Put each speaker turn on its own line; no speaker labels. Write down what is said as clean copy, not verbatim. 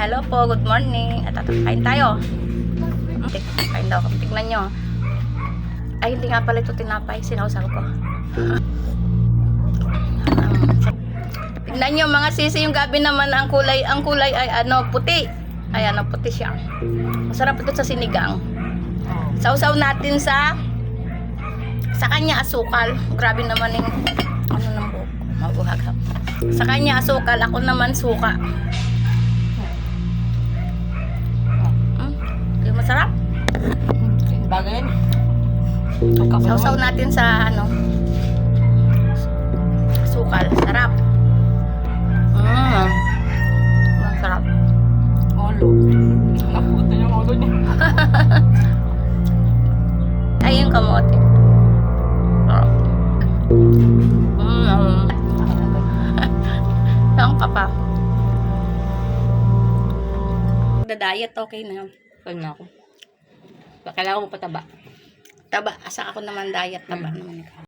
Hello po, good morning. At kain tayo. Kain daw. Tignan nyo. Ay, hindi nga pala ito tinapay. Sinausaw ko. Tignan nyo mga sisi, yung gabi naman ang kulay ay puti. Ay puti siya. Masarap ito sa sinigang. Sausaw natin sa kanya asukal. Grabe naman yung ng buhok. Mabuhag. Sa kanya asukal, ako naman suka. Masarap.
Bagay.
Sausaw natin sa sukal. Sarap. Masarap.
Ulo. Naputo yung ulo niya.
Ay, yung kamote. Sarap. Saan ka pa? Diet, okay na.
Kaya na ako. Kailangan mo pataba.
Taba, asa ako naman diet, taba naman ikaw.